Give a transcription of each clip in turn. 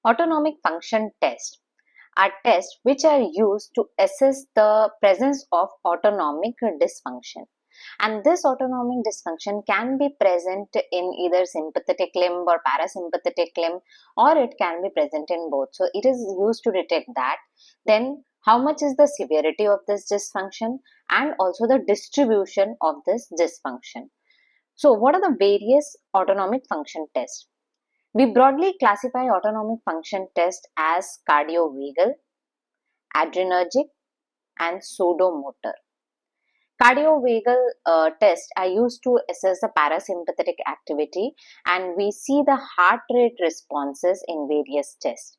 Autonomic function tests are tests which are used to assess the presence of autonomic dysfunction. And this autonomic dysfunction can be present in either sympathetic limb or parasympathetic limb, or it can be present in both. So it is used to detect that. Then how much is the severity of this dysfunction and also the distribution of this dysfunction. So what are the various autonomic function tests? We broadly classify autonomic function tests as cardiovagal, adrenergic, and sudomotor. Cardiovagal tests are used to assess the parasympathetic activity, and we see the heart rate responses in various tests.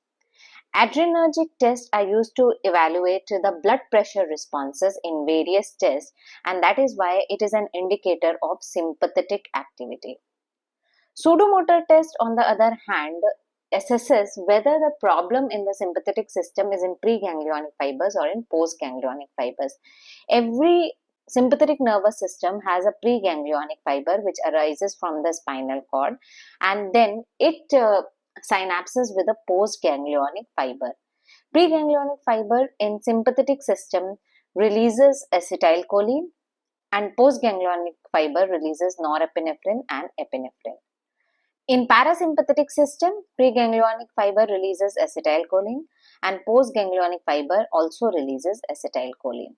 Adrenergic tests are used to evaluate the blood pressure responses in various tests, and that is why it is an indicator of sympathetic activity. Sudomotor test, on the other hand, assesses whether the problem in the sympathetic system is in preganglionic fibers or in postganglionic fibers. Every sympathetic nervous system has a preganglionic fiber which arises from the spinal cord, and then it synapses with a postganglionic fiber. Preganglionic fiber in sympathetic system releases acetylcholine, and postganglionic fiber releases norepinephrine and epinephrine. In parasympathetic system, preganglionic fiber releases acetylcholine and postganglionic fiber also releases acetylcholine.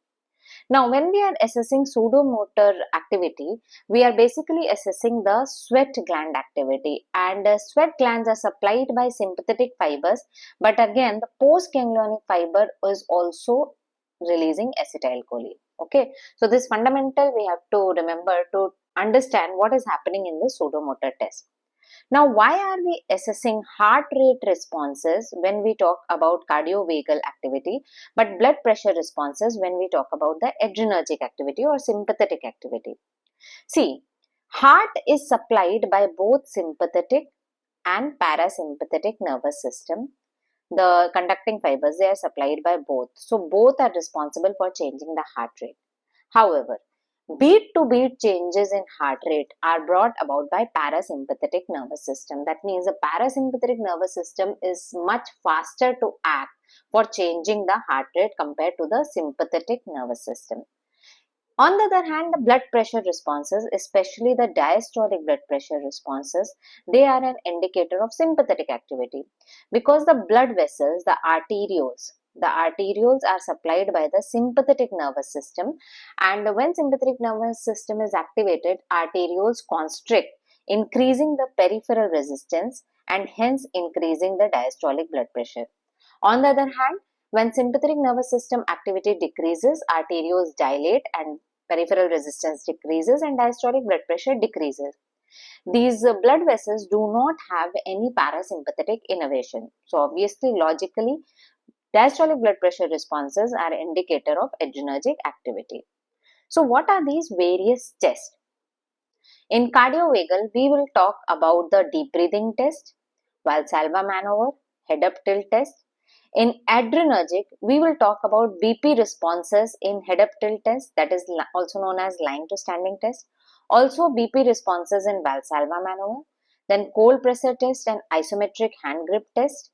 Now, when we are assessing sudomotor activity, we are basically assessing the sweat gland activity, and sweat glands are supplied by sympathetic fibers, but again the postganglionic fiber is also releasing acetylcholine. Okay, so this fundamental we have to remember to understand what is happening in the sudomotor test. Now, why are we assessing heart rate responses when we talk about cardiovagal activity, but blood pressure responses when we talk about the adrenergic activity or sympathetic activity? See, heart is supplied by both sympathetic and parasympathetic nervous system. The conducting fibers, they are supplied by both. So, both are responsible for changing the heart rate. However, beat to beat changes in heart rate are brought about by parasympathetic nervous system. That means the parasympathetic nervous system is much faster to act for changing the heart rate compared to the sympathetic nervous system. On the other hand, the blood pressure responses, especially the diastolic blood pressure responses, they are an indicator of sympathetic activity, because the blood vessels, the arterioles are supplied by the sympathetic nervous system, and when sympathetic nervous system is activated, arterioles constrict, increasing the peripheral resistance and hence increasing the diastolic blood pressure. On the other hand, when sympathetic nervous system activity decreases, arterioles dilate and peripheral resistance decreases and diastolic blood pressure decreases. These blood vessels do not have any parasympathetic innervation. So obviously, logically, diastolic blood pressure responses are an indicator of adrenergic activity. So what are these various tests? In cardiovagal, we will talk about the deep breathing test, Valsalva maneuver, head up tilt test. In adrenergic, we will talk about BP responses in head up tilt test, that is also known as lying to standing test. Also BP responses in Valsalva maneuver. Then cold pressor test and isometric hand grip test.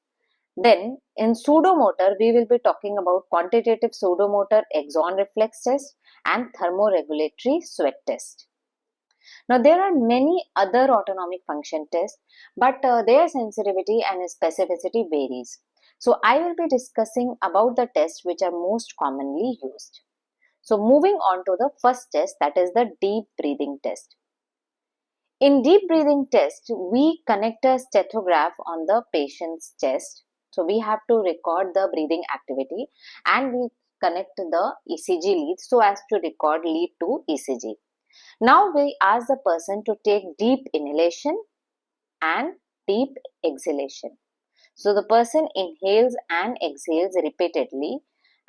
Then in sudomotor, we will be talking about quantitative sudomotor axon reflex test and thermoregulatory sweat test. Now, there are many other autonomic function tests, but their sensitivity and specificity varies. So, I will be discussing about the tests which are most commonly used. So, moving on to the first test, that is the deep breathing test. In deep breathing test, we connect a stethograph on the patient's chest. So, we have to record the breathing activity and we connect the ECG lead so as to record lead to ECG. Now we ask the person to take deep inhalation and deep exhalation. So the person inhales and exhales repeatedly,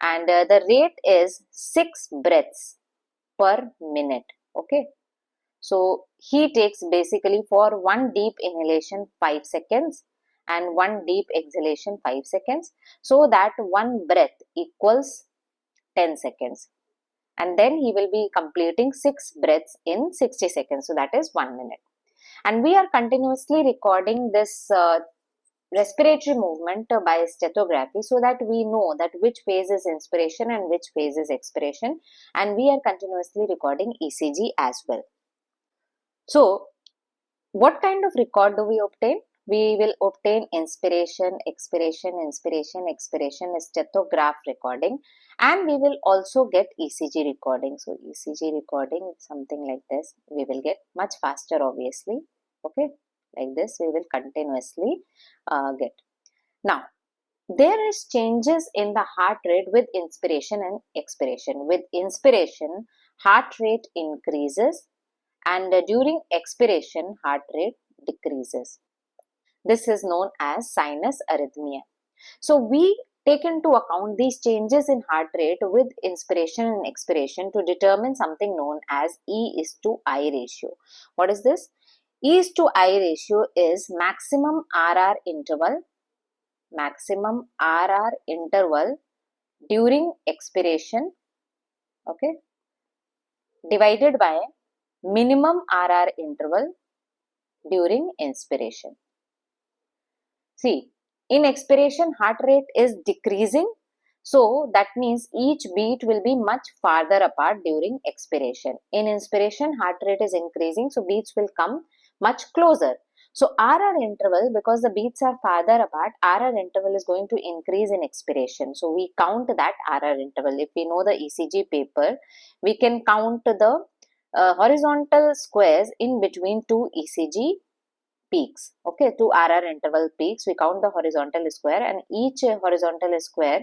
and the rate is 6 breaths per minute. Okay. So he takes basically for one deep inhalation 5 seconds and one deep exhalation 5 seconds. So that one breath equals 10 seconds. And then he will be completing 6 breaths in 60 seconds. So that is 1 minute. And we are continuously recording this respiratory movement by stenography, so that we know that which phase is inspiration and which phase is expiration, and we are continuously recording ECG as well. So what kind of record do we obtain? We will obtain inspiration, expiration, inspiration, expiration, stenograph recording, and we will also get ECG recording. So ECG recording, something like this, we will get much faster, obviously. Okay, like this we will continuously get. Now, there is changes in the heart rate with inspiration and expiration. With inspiration, heart rate increases, and during expiration, heart rate decreases. This is known as sinus arrhythmia. So we take into account these changes in heart rate with inspiration and expiration to determine something known as E:I ratio. What is this? E:I ratio is maximum RR interval during expiration, okay, divided by minimum RR interval during inspiration. See, in expiration, heart rate is decreasing, so that means each beat will be much farther apart during expiration. In inspiration, heart rate is increasing, so beats will come much closer. So RR interval, because the beats are farther apart, RR interval is going to increase in expiration. So we count that RR interval. If we know the ECG paper, we can count the horizontal squares in between two ECG peaks, okay, two RR interval peaks. We count the horizontal square, and each horizontal square,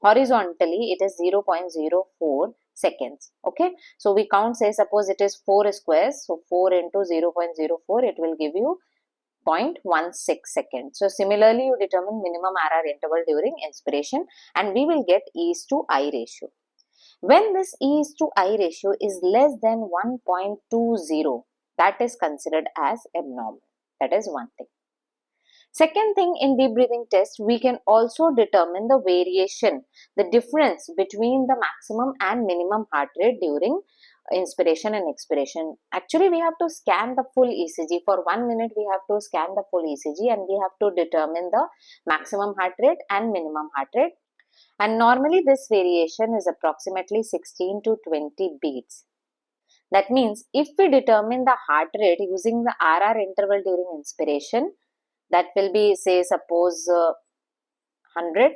horizontally it is 0.04 seconds, okay. So we count, say suppose it is 4 squares, so 4 into 0.04, it will give you 0.16 seconds. So similarly, you determine minimum RR interval during inspiration, and we will get E:I ratio. When this E:I ratio is less than 1.20, that is considered as abnormal. That is one thing. Second thing, in deep breathing test, we can also determine the variation, the difference between the maximum and minimum heart rate during inspiration and expiration. Actually, we have to scan the full ECG. For 1 minute, we have to scan the full ECG, and we have to determine the maximum heart rate and minimum heart rate. And normally, this variation is approximately 16 to 20 beats. That means if we determine the heart rate using the RR interval during inspiration, that will be, say suppose 100,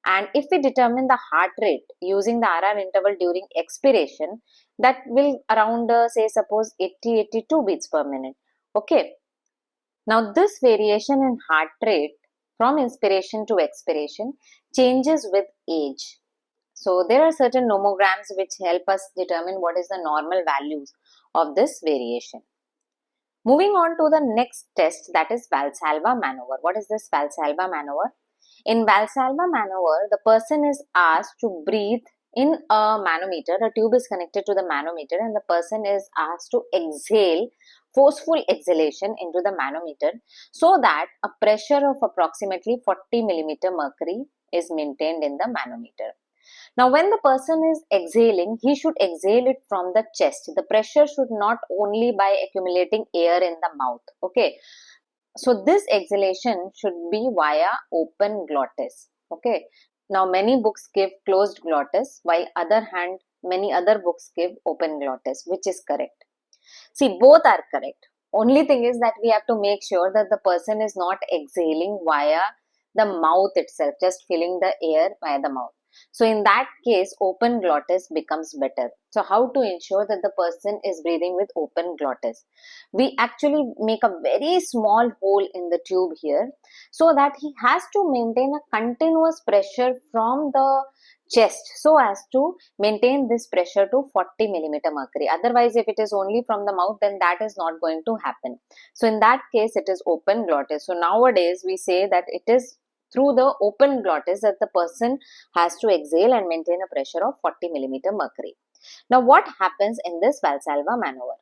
and if we determine the heart rate using the RR interval during expiration, that will around say suppose 80-82 beats per minute, okay. Now this variation in heart rate from inspiration to expiration changes with age. So there are certain nomograms which help us determine what is the normal values of this variation. Moving on to the next test, that is Valsalva maneuver. What is this Valsalva maneuver? In Valsalva maneuver, the person is asked to breathe in a manometer. A tube is connected to the manometer, and the person is asked to exhale, forceful exhalation into the manometer, so that a pressure of approximately 40 millimeter mercury is maintained in the manometer. Now, when the person is exhaling, he should exhale it from the chest. The pressure should not only by accumulating air in the mouth, okay. So this exhalation should be via open glottis, okay. Now many books give closed glottis, while other hand many other books give open glottis, which is correct. See, both are correct. Only thing is that we have to make sure that the person is not exhaling via the mouth itself, just filling the air via the mouth. So in that case, open glottis becomes better. So how to ensure that the person is breathing with open glottis? We actually make a very small hole in the tube here, so that he has to maintain a continuous pressure from the chest, so as to maintain this pressure to 40 millimeter mercury. Otherwise, if it is only from the mouth, then that is not going to happen. So in that case, it is open glottis. So nowadays, we say that it is through the open glottis that the person has to exhale and maintain a pressure of 40 millimeter mercury. Now, what happens in this Valsalva maneuver?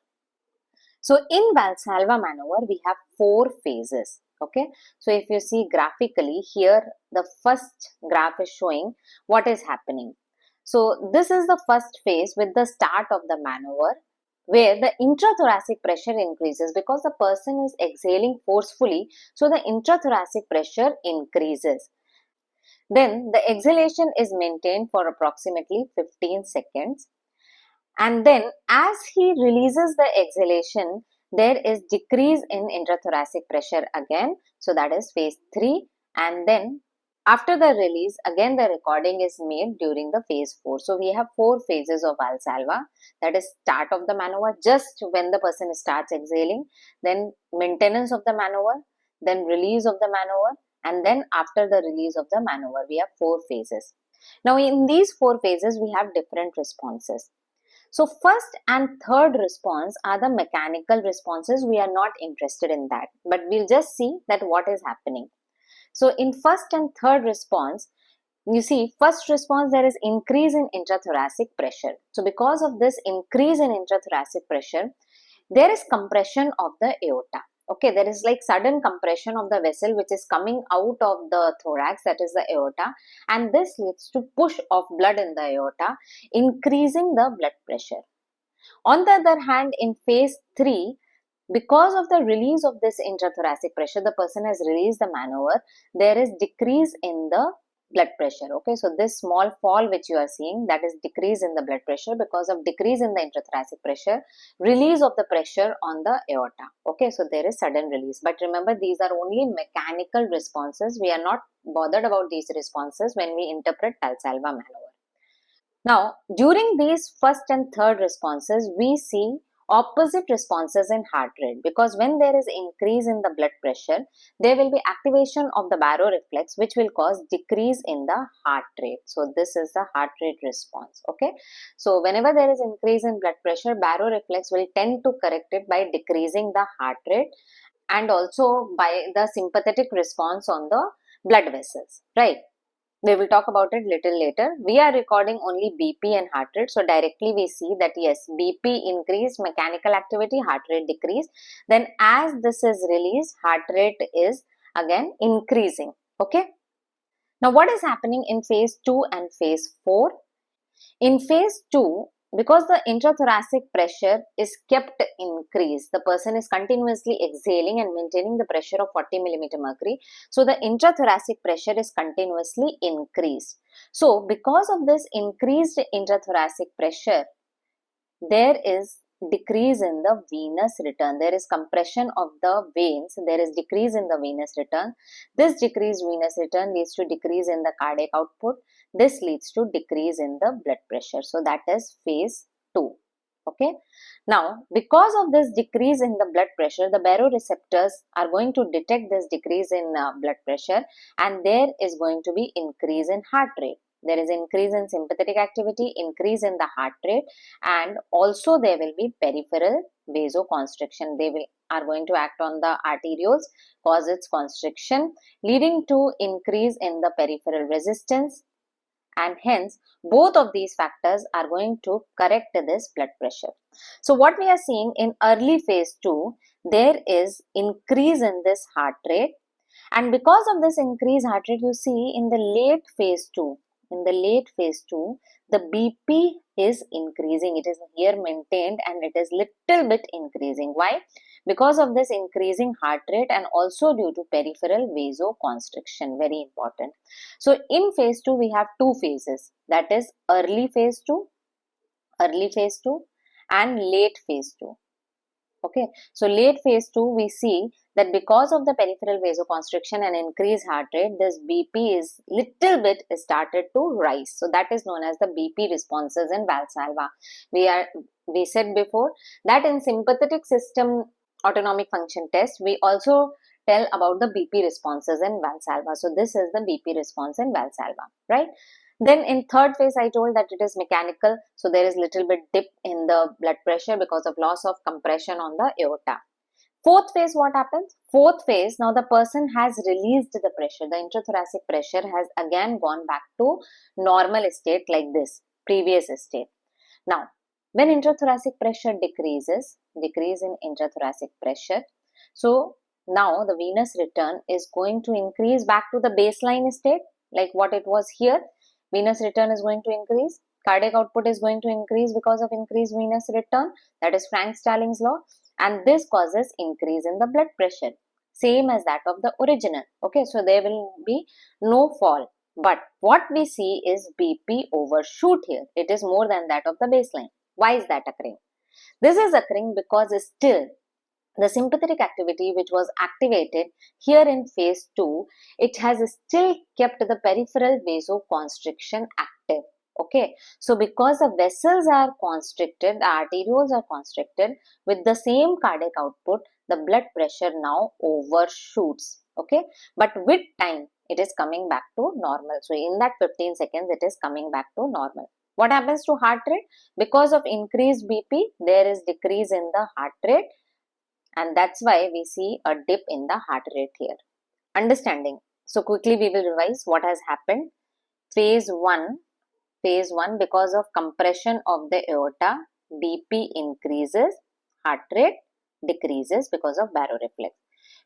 So in Valsalva maneuver, we have 4 phases. Okay, so if you see graphically here, the first graph is showing what is happening. So this is the first phase with the start of the maneuver, where the intrathoracic pressure increases because the person is exhaling forcefully, so the intrathoracic pressure increases. Then the exhalation is maintained for approximately 15 seconds, and then as he releases the exhalation, there is decrease in intrathoracic pressure again, so that is phase 3. And then after the release, again the recording is made during the phase 4. So we have 4 phases of Valsalva, that is start of the maneuver, just when the person starts exhaling, then maintenance of the maneuver, then release of the maneuver, and then after the release of the maneuver. We have 4 phases. Now in these 4 phases we have different responses. So first and third response are the mechanical responses. We are not interested in that, but we'll just see that what is happening. So in first and third response, you see, first response, there is increase in intrathoracic pressure. So because of this increase in intrathoracic pressure, there is compression of the aorta. Okay, there is like sudden compression of the vessel which is coming out of the thorax, that is the aorta, and this leads to push of blood in the aorta, increasing the blood pressure. On the other hand, in phase 3, because of the release of this intrathoracic pressure, the person has released the maneuver, there is decrease in the blood pressure. Okay, so this small fall which you are seeing, that is decrease in the blood pressure because of decrease in the intrathoracic pressure, release of the pressure on the aorta. Okay, so there is sudden release. But remember, these are only mechanical responses. We are not bothered about these responses when we interpret Valsalva maneuver. Now, during these first and third responses, we see opposite responses in heart rate, because when there is increase in the blood pressure, there will be activation of the baroreflex, which will cause decrease in the heart rate. So this is the heart rate response. Okay, so whenever there is increase in blood pressure, baroreflex will tend to correct it by decreasing the heart rate and also by the sympathetic response on the blood vessels, right? We will talk about it little later. We are recording only BP and heart rate. So directly we see that yes, BP increased, mechanical activity, heart rate decreased. Then as this is released, heart rate is again increasing. Okay. Now what is happening in phase 2 and phase 4? In phase 2, because the intrathoracic pressure is kept increased, the person is continuously exhaling and maintaining the pressure of 40 millimeter mercury. So the intrathoracic pressure is continuously increased. So because of this increased intrathoracic pressure, there is decrease in the venous return. There is compression of the veins. There is decrease in the venous return. This decreased venous return leads to decrease in the cardiac output. This leads to decrease in the blood pressure. So that is phase 2. Okay. Now, because of this decrease in the blood pressure, the baroreceptors are going to detect this decrease in blood pressure, and there is going to be increase in heart rate. There is increase in sympathetic activity, increase in the heart rate, and also there will be peripheral vasoconstriction. They are going to act on the arterioles, cause its constriction, leading to increase in the peripheral resistance, and hence both of these factors are going to correct this blood pressure. So what we are seeing in early phase 2, there is increase in this heart rate, and because of this increased heart rate, you see in the late phase 2, the BP is increasing. It is here maintained and it is little bit increasing. Why? Because of this increasing heart rate and also due to peripheral vasoconstriction. Very important. So in phase 2, we have 2 phases, that is early phase 2 and late phase 2. Okay, so late phase 2, we see that because of the peripheral vasoconstriction and increased heart rate, this BP is little bit started to rise. So that is known as the BP responses in Valsalva. We said before that in sympathetic system autonomic function test, we also tell about the BP responses in Valsalva. So this is the BP response in Valsalva, right? Then in third phase, I told that it is mechanical. So there is little bit dip in the blood pressure because of loss of compression on the aorta. Fourth phase, what happens? Fourth phase, now the person has released the pressure. The intrathoracic pressure has again gone back to normal state like this, previous state. Now, when intrathoracic pressure decrease in intrathoracic pressure, so now the venous return is going to increase back to the baseline state like what it was here. Venous return is going to increase. Cardiac output is going to increase because of increased venous return, that is Frank-Starling's law, and this causes increase in the blood pressure, same as that of the original. Okay, so there will be no fall. But what we see is BP overshoot here. It is more than that of the baseline. Why is that occurring? This is occurring because still the sympathetic activity which was activated here in phase 2, it has still kept the peripheral vasoconstriction active. Okay, so because the vessels are constricted, the arterioles are constricted, with the same cardiac output, the blood pressure now overshoots. Okay, but with time it is coming back to normal. So in that 15 seconds it is coming back to normal. What happens to heart rate? Because of increased BP, there is decrease in the heart rate, and that's why we see a dip in the heart rate here. Understanding. So quickly we will revise what has happened. Phase 1, because of compression of the aorta, BP increases, heart rate decreases because of baroreflex.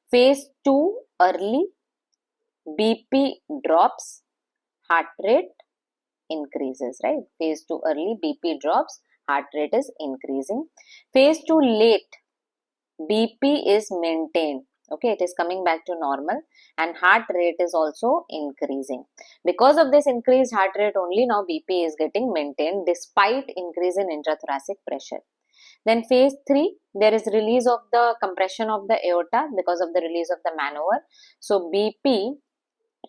Phase 2, early, BP drops, heart rate increases, right? Phase 2 early, BP drops, heart rate is increasing. Phase 2 late, BP is maintained. Okay, it is coming back to normal, and heart rate is also increasing. Because of this increased heart rate only, now BP is getting maintained despite increase in intrathoracic pressure. Then phase 3, there is release of the compression of the aorta because of the release of the maneuver. So BP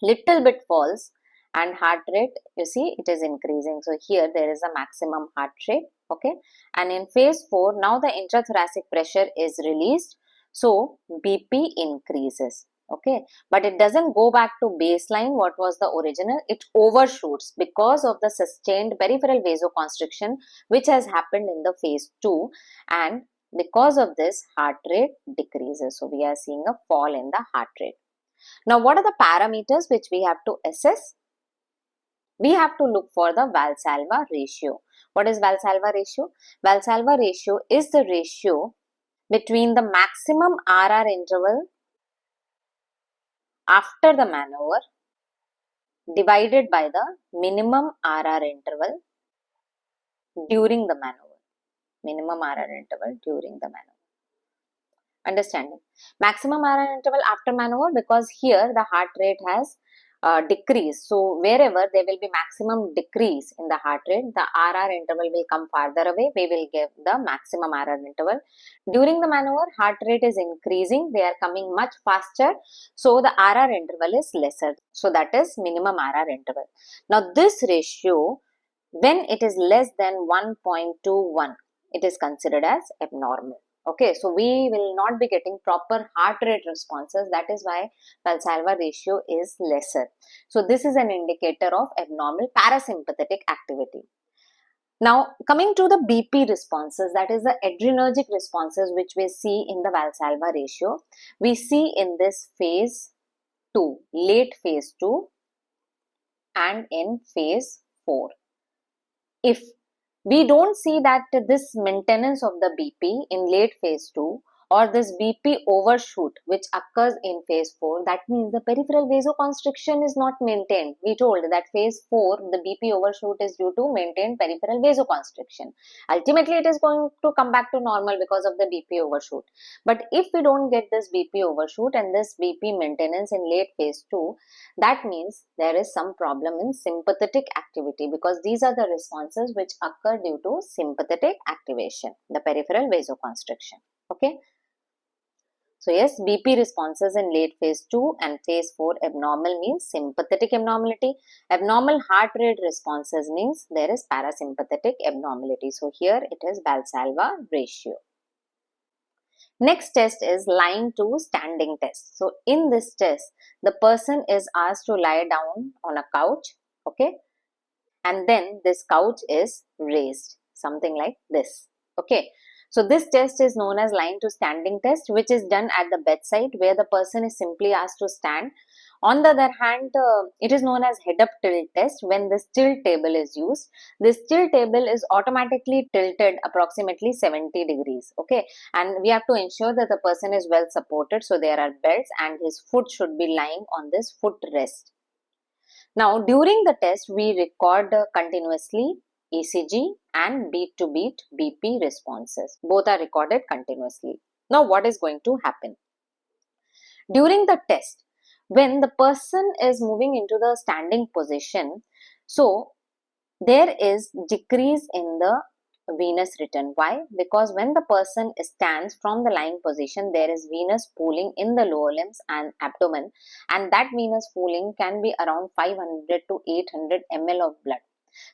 little bit falls, and heart rate, you see, it is increasing. So here there is a maximum heart rate. Okay, and in phase 4, now the intrathoracic pressure is released, so BP increases. Okay, but it doesn't go back to baseline what was the original, it overshoots because of the sustained peripheral vasoconstriction which has happened in the phase 2, and because of this heart rate decreases. So we are seeing a fall in the heart rate. Now what are the parameters which we have to assess? We have to look for the Valsalva ratio. What is Valsalva ratio? Valsalva ratio is the ratio between the maximum RR interval after the maneuver divided by the minimum RR interval during the maneuver. Minimum RR interval during the maneuver. Understanding. Maximum RR interval after maneuver, because here the heart rate has decreased. So wherever there will be maximum decrease in the heart rate, the RR interval will come farther away. We will give the maximum RR interval. During the maneuver, heart rate is increasing. They are coming much faster. So the RR interval is lesser. So that is minimum RR interval. Now this ratio, when it is less than 1.21, it is considered as abnormal. Okay, so we will not be getting proper heart rate responses. That is why Valsalva ratio is lesser. So this is an indicator of abnormal parasympathetic activity. Now coming to the BP responses, that is the adrenergic responses which we see in the Valsalva ratio. We see in this phase 2, late phase 2 and in phase 4. If we don't see that this maintenance of the BP in late phase 2 or this BP overshoot which occurs in phase 4, that means the peripheral vasoconstriction is not maintained. We told that phase 4, the BP overshoot is due to maintained peripheral vasoconstriction. Ultimately, it is going to come back to normal because of the BP overshoot. But if we don't get this BP overshoot and this BP maintenance in late phase 2, that means there is some problem in sympathetic activity, because these are the responses which occur due to sympathetic activation, the peripheral vasoconstriction. Okay. So yes, BP responses in late phase 2 and phase 4 abnormal means sympathetic abnormality. Abnormal heart rate responses means there is parasympathetic abnormality. So here it is Valsalva ratio. Next test is lying to standing test. So in this test, the person is asked to lie down on a couch, okay, and then this couch is raised, something like this, okay. So this test is known as lying to standing test, which is done at the bedside where the person is simply asked to stand. On the other hand, it is known as head up tilt test when the tilt table is used. This tilt table is automatically tilted approximately 70 degrees, okay, and we have to ensure that the person is well supported, so there are belts and his foot should be lying on this foot rest. Now during the test we record continuously ECG and beat to beat BP responses. Both are recorded continuously. Now what is going to happen? During the test, when the person is moving into the standing position, so there is decrease in the venous return. Why? Because when the person stands from the lying position, there is venous pooling in the lower limbs and abdomen, and that venous pooling can be around 500 to 800 ml of blood.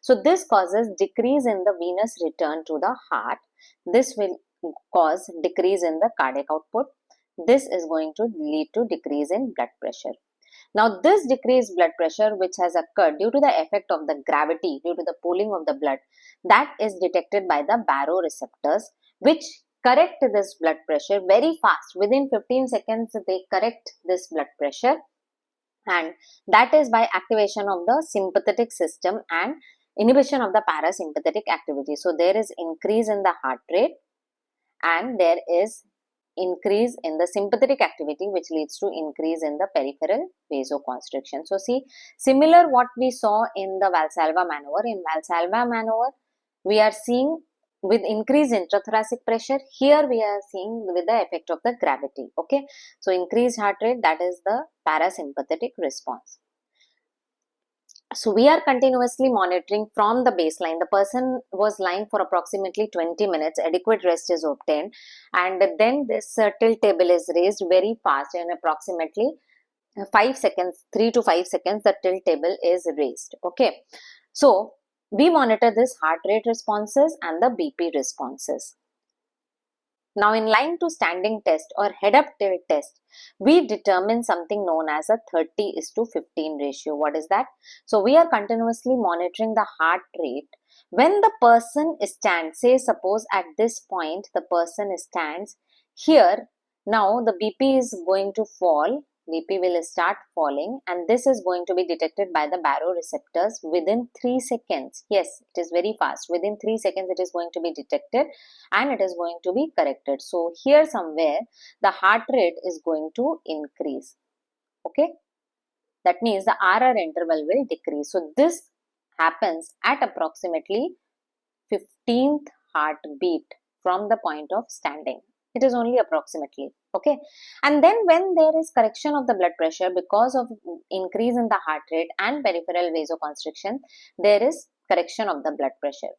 So this causes decrease in the venous return to the heart. This will cause decrease in the cardiac output. This is going to lead to decrease in blood pressure. Now this decreased blood pressure which has occurred due to the effect of the gravity, due to the pooling of the blood, that is detected by the baroreceptors, which correct this blood pressure very fast. Within 15 seconds they correct this blood pressure, and that is by activation of the sympathetic system and inhibition of the parasympathetic activity. So there is increase in the heart rate and there is increase in the sympathetic activity, which leads to increase in the peripheral vasoconstriction. So see, similar what we saw in the Valsalva maneuver. In Valsalva maneuver, we are seeing with increased intrathoracic pressure. Here we are seeing with the effect of the gravity. Okay, so increased heart rate, that is the parasympathetic response. So we are continuously monitoring from the baseline. The person was lying for approximately 20 minutes, adequate rest is obtained, and then this tilt table is raised very fast. In approximately 5 seconds, 3 to 5 seconds, the tilt table is raised. Okay, so we monitor this heart rate responses and the BP responses. Now in lying to standing test or head up tilt test, we determine something known as a 30:15 ratio. What is that? So we are continuously monitoring the heart rate. When the person stands, say suppose at this point the person stands here, now the BP is going to fall. BP will start falling, and this is going to be detected by the baroreceptors within 3 seconds. Yes, it is very fast. Within 3 seconds it is going to be detected and it is going to be corrected. So here somewhere the heart rate is going to increase. Okay, that means the RR interval will decrease. So this happens at approximately 15th heartbeat from the point of standing. It is only approximately. Okay, and then when there is correction of the blood pressure because of increase in the heart rate and peripheral vasoconstriction, there is correction of the blood pressure.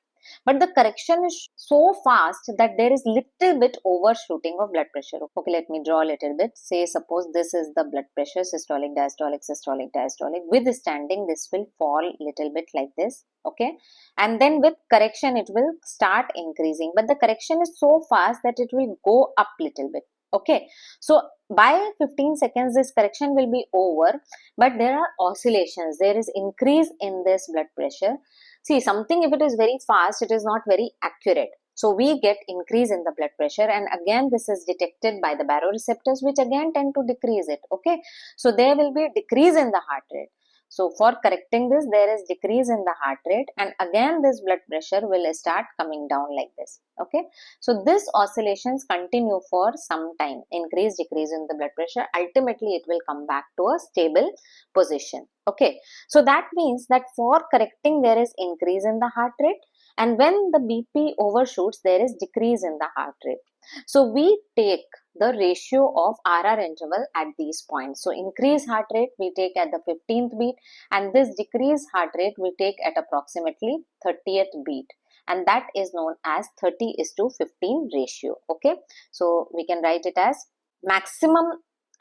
But the correction is so fast that there is little bit overshooting of blood pressure. Okay, let me draw a little bit. Say suppose this is the blood pressure, systolic, diastolic, systolic, diastolic. With standing, this will fall little bit like this. Okay, and then with correction it will start increasing, but the correction is so fast that it will go up little bit. Okay, so by 15 seconds this correction will be over, but there are oscillations. There is increase in this blood pressure. See, something if it is very fast, it is not very accurate. So we get increase in the blood pressure, and again this is detected by the baroreceptors, which again tend to decrease it. Okay, so there will be a decrease in the heart rate. So for correcting this, there is decrease in the heart rate, and again this blood pressure will start coming down like this. Okay, so this oscillations continue for some time, increase, decrease in the blood pressure. Ultimately it will come back to a stable position. Okay, so that means that for correcting there is increase in the heart rate, and when the BP overshoots there is decrease in the heart rate. So we take the ratio of RR interval at these points. So increased heart rate we take at the 15th beat, and this decreased heart rate we take at approximately 30th beat, and that is known as 30:15 ratio. Okay, so we can write it as maximum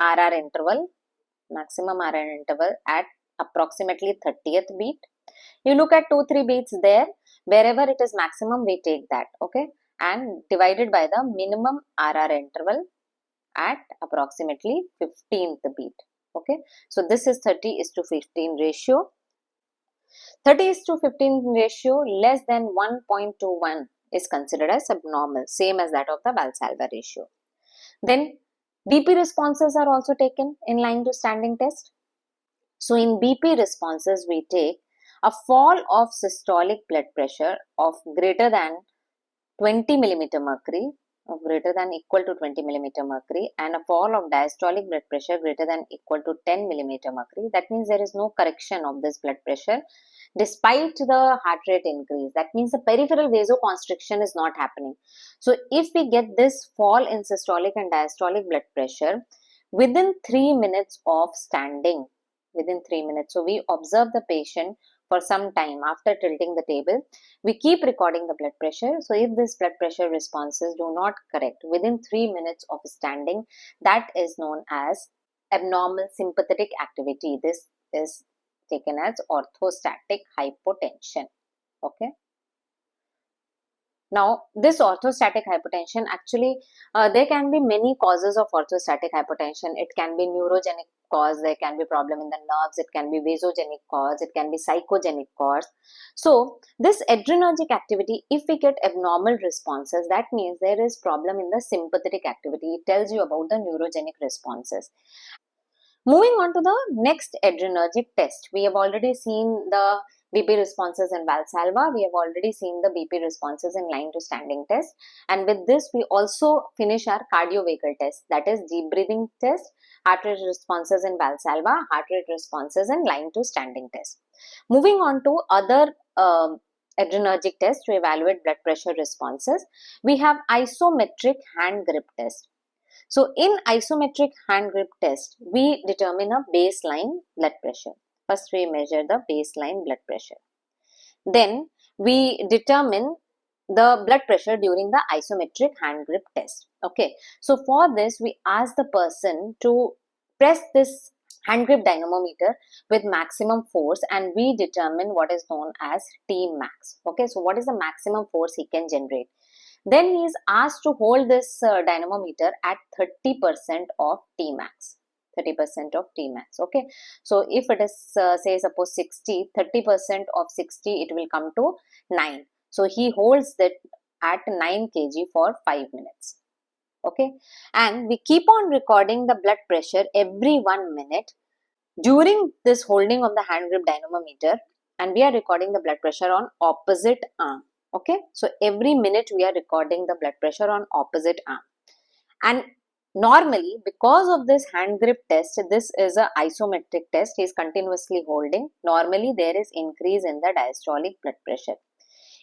RR interval at approximately 30th beat. You look at 2-3 beats there, wherever it is maximum we take that. Okay, and divided by the minimum RR interval at approximately 15th beat. Okay, so this is 30:15 ratio. 30:15 ratio less than 1.21 is considered as abnormal, same as that of the Valsalva ratio. Then BP responses are also taken in line to standing test. So in BP responses we take a fall of systolic blood pressure of greater than 20 mm mercury of greater than equal to 20 millimeter mercury and a fall of diastolic blood pressure greater than equal to 10 millimeter mercury, that means there is no correction of this blood pressure despite the heart rate increase. That means the peripheral vasoconstriction is not happening. So if we get this fall in systolic and diastolic blood pressure within 3 minutes of standing, within 3 minutes, so we observe the patient for some time after tilting the table, we keep recording the blood pressure. So if this blood pressure responses do not correct within 3 minutes of standing, that is known as abnormal sympathetic activity. This is taken as orthostatic hypotension. Okay. Now, this orthostatic hypotension, actually, there can be many causes of orthostatic hypotension. It can be neurogenic cause, there can be problem in the nerves, it can be vasogenic cause, it can be psychogenic cause. So, this adrenergic activity, if we get abnormal responses, that means there is problem in the sympathetic activity. It tells you about the neurogenic responses. Moving on to the next adrenergic test. We have already seen the BP responses in Valsalva. We have already seen the BP responses in line to standing test. And with this, we also finish our cardiovagal test, that is deep breathing test, heart rate responses in Valsalva, heart rate responses in line to standing test. Moving on to other adrenergic tests to evaluate blood pressure responses, we have isometric hand grip test. So in isometric hand grip test, we determine a baseline blood pressure. First we measure the baseline blood pressure. Then we determine the blood pressure during the isometric hand grip test. Okay. So for this, we ask the person to press this hand grip dynamometer with maximum force and we determine what is known as T max. Okay. So what is the maximum force he can generate? Then he is asked to hold this dynamometer at 30% of T max. 30% of T max. Okay. So if it is say suppose 60, 30% of 60, it will come to 9. So he holds that at 9 kg for 5 minutes. Okay. And we keep on recording the blood pressure every 1 minute during this holding of the hand grip dynamometer, and we are recording the blood pressure on opposite arm. Okay, so every minute we are recording the blood pressure on opposite arm. And normally, because of this hand grip test, this is a isometric test, he is continuously holding. Normally, there is increase in the diastolic blood pressure.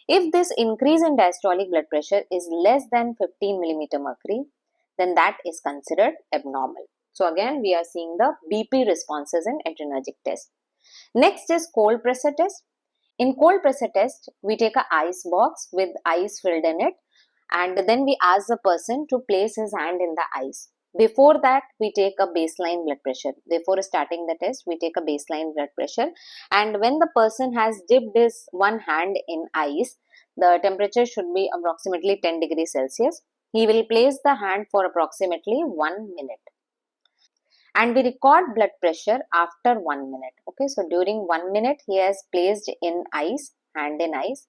If this increase in diastolic blood pressure is less than 15 millimeter mercury, then that is considered abnormal. So again, we are seeing the BP responses in adrenergic test. Next is cold pressor test. In cold pressor test, we take a ice box with ice filled in it and then we ask the person to place his hand in the ice. Before that, we take a baseline blood pressure. Before starting the test, we take a baseline blood pressure, and when the person has dipped his one hand in ice, the temperature should be approximately 10 degrees Celsius. He will place the hand for approximately 1 minute. And we record blood pressure after 1 minute. Okay, so during 1 minute he has placed in ice, hand in ice,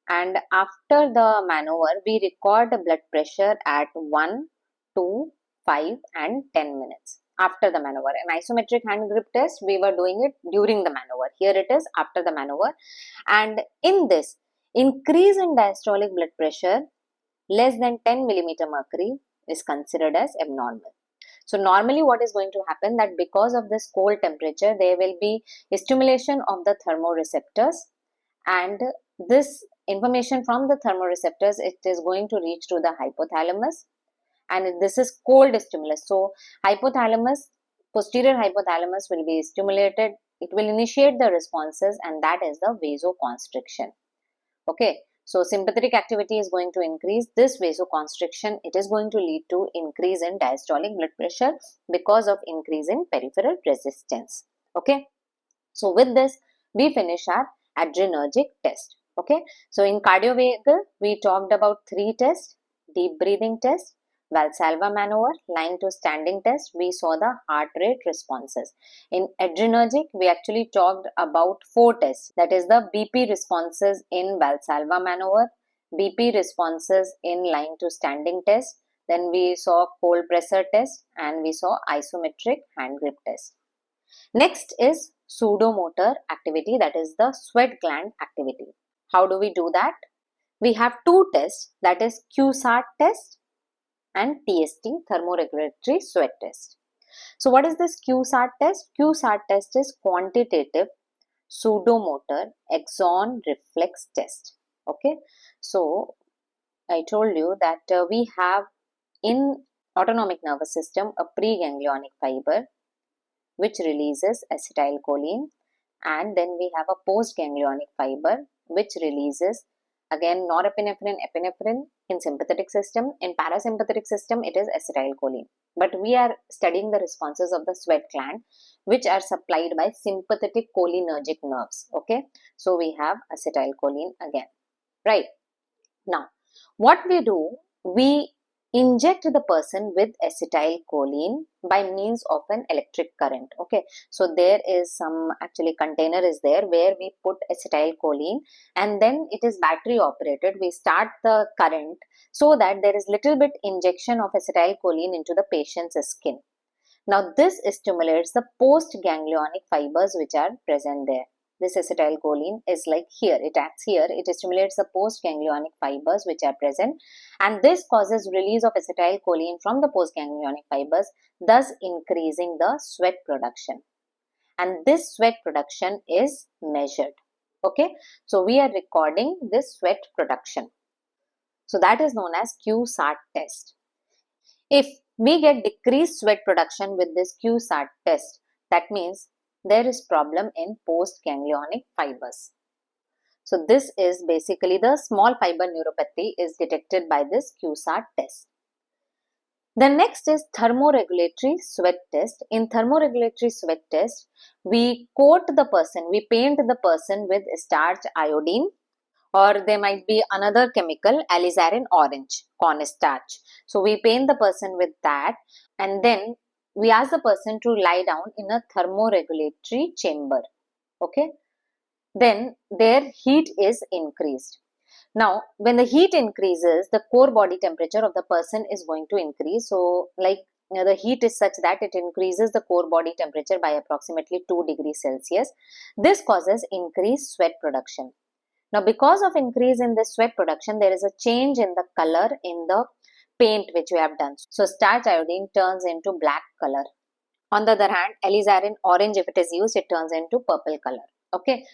and after the maneuver we record the blood pressure at 1, 2, 5 and 10 minutes after the maneuver. In isometric hand grip test, we were doing it during the maneuver. Here it is after the maneuver, and in this, increase in diastolic blood pressure less than 10 millimeter mercury is considered as abnormal. So normally what is going to happen, that because of this cold temperature, there will be stimulation of the thermoreceptors, and this information from the thermoreceptors, it is going to reach to the hypothalamus, and this is cold stimulus. So hypothalamus, posterior hypothalamus will be stimulated, it will initiate the responses, and that is the vasoconstriction. Okay. So sympathetic activity is going to increase. This vasoconstriction, it is going to lead to increase in diastolic blood pressure because of increase in peripheral resistance. Okay. So with this, we finish our adrenergic test. Okay. So in cardiovagal, we talked about 3 tests: deep breathing test, Valsalva maneuver, lying to standing test. We saw the heart rate responses. In adrenergic, we actually talked about 4 tests, that is the BP responses in Valsalva maneuver, BP responses in lying to standing test, then we saw cold pressor test, and we saw isometric hand grip test. Next is Sudomotor activity, that is the sweat gland activity. How do we do that? We have 2 tests, that is QSART test and TST, thermoregulatory sweat test. So what is this QSART test? QSART test is quantitative Sudomotor axon reflex test. Okay, so I told you that we have in autonomic nervous system a preganglionic fiber which releases acetylcholine, and then we have a postganglionic fiber which releases again norepinephrine, epinephrine in sympathetic system. In parasympathetic system it is acetylcholine, but we are studying the responses of the sweat gland which are supplied by sympathetic cholinergic nerves. Okay, so we have acetylcholine again, right? Now what we do, we inject the person with acetylcholine by means of an electric current. Okay, so there is some actually container is there where we put acetylcholine, and then it is battery operated. We start the current so that there is little bit injection of acetylcholine into the patient's skin. Now this stimulates the postganglionic fibers which are present there. This acetylcholine is like here, it acts here, it stimulates the postganglionic fibers which are present, and this causes release of acetylcholine from the postganglionic fibers, thus increasing the sweat production. And this sweat production is measured. Okay, so we are recording this sweat production. So that is known as QSART test. If we get decreased sweat production with this QSART test, that means there is problem in postganglionic fibers. So this is basically the small fiber neuropathy is detected by this QSART test. The next is thermoregulatory sweat test. In thermoregulatory sweat test, we coat the person, we paint the person with starch iodine, or there might be another chemical, alizarin orange, cornstarch. So we paint the person with that, and then we ask the person to lie down in a thermoregulatory chamber. Okay, then their heat is increased. Now when the heat increases, the core body temperature of the person is going to increase. So like the heat is such that it increases the core body temperature by approximately 2 degrees Celsius. This causes increased sweat production. Now because of increase in the sweat production, there is a change in the color in the paint which we have done. So starch iodine turns into black color. On the other hand, alizarin orange, if it is used, it turns into purple color. Okay,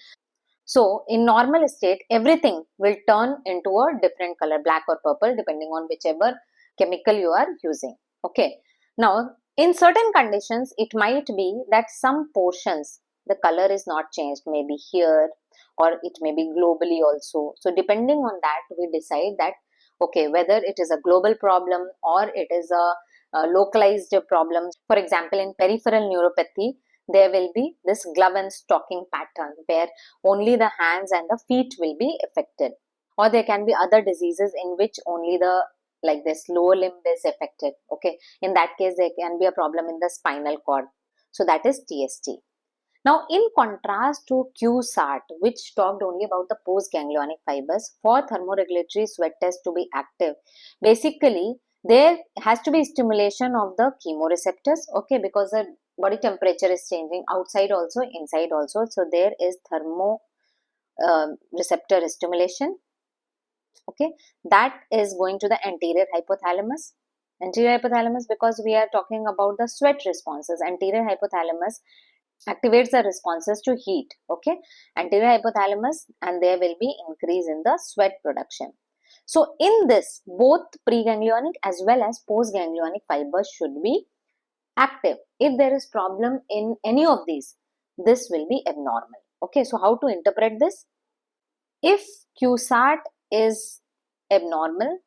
so in normal state, everything will turn into a different color, black or purple, depending on whichever chemical you are using. Okay, now in certain conditions, it might be that some portions, the color is not changed, maybe here, or it may be globally also. So depending on that, we decide that, okay, whether it is a global problem or it is a localized problem. For example, in peripheral neuropathy, there will be this glove and stocking pattern where only the hands and the feet will be affected. Or there can be other diseases in which only the like this lower limb is affected. Okay, in that case there can be a problem in the spinal cord. So that is TST. Now in contrast to QSART, which talked only about the postganglionic fibers, for thermoregulatory sweat test to be active, basically there has to be stimulation of the chemoreceptors. Okay, because the body temperature is changing outside also, inside also. So there is thermo receptor stimulation. Okay, that is going to the anterior hypothalamus. Anterior hypothalamus, because we are talking about the sweat responses. Anterior hypothalamus activates the responses to heat. Okay, anterior hypothalamus, and there will be increase in the sweat production. So in this, both preganglionic as well as postganglionic fibers should be active. If there is problem in any of these, this will be abnormal. Okay, so how to interpret this? If QSART is abnormal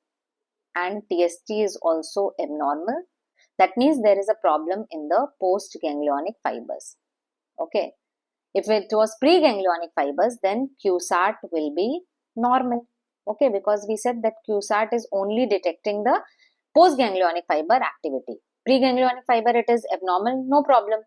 and TST is also abnormal, that means there is a problem in the postganglionic fibers. Okay, if it was preganglionic fibers, then QSART will be normal. Okay, because we said that QSART is only detecting the postganglionic fiber activity. Preganglionic fiber, it is abnormal, no problem.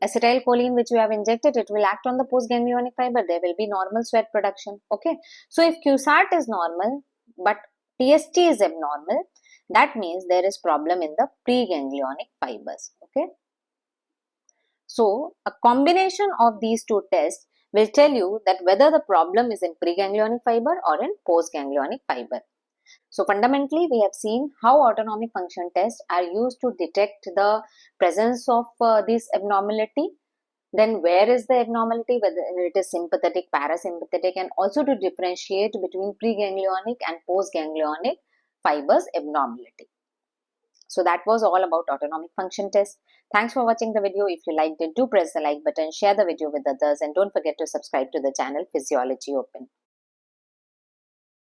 Acetylcholine which we have injected, it will act on the postganglionic fiber. There will be normal sweat production. Okay, so if QSART is normal but TST is abnormal, that means there is problem in the preganglionic fibers. Okay, so a combination of these two tests will tell you that whether the problem is in preganglionic fiber or in postganglionic fiber. So fundamentally, we have seen how autonomic function tests are used to detect the presence of this abnormality. Then where is the abnormality, whether it is sympathetic, parasympathetic, and also to differentiate between preganglionic and postganglionic fibers abnormality. So that was all about autonomic function test. Thanks for watching the video. If you liked it, do press the like button, share the video with others, and don't forget to subscribe to the channel Physiology Open.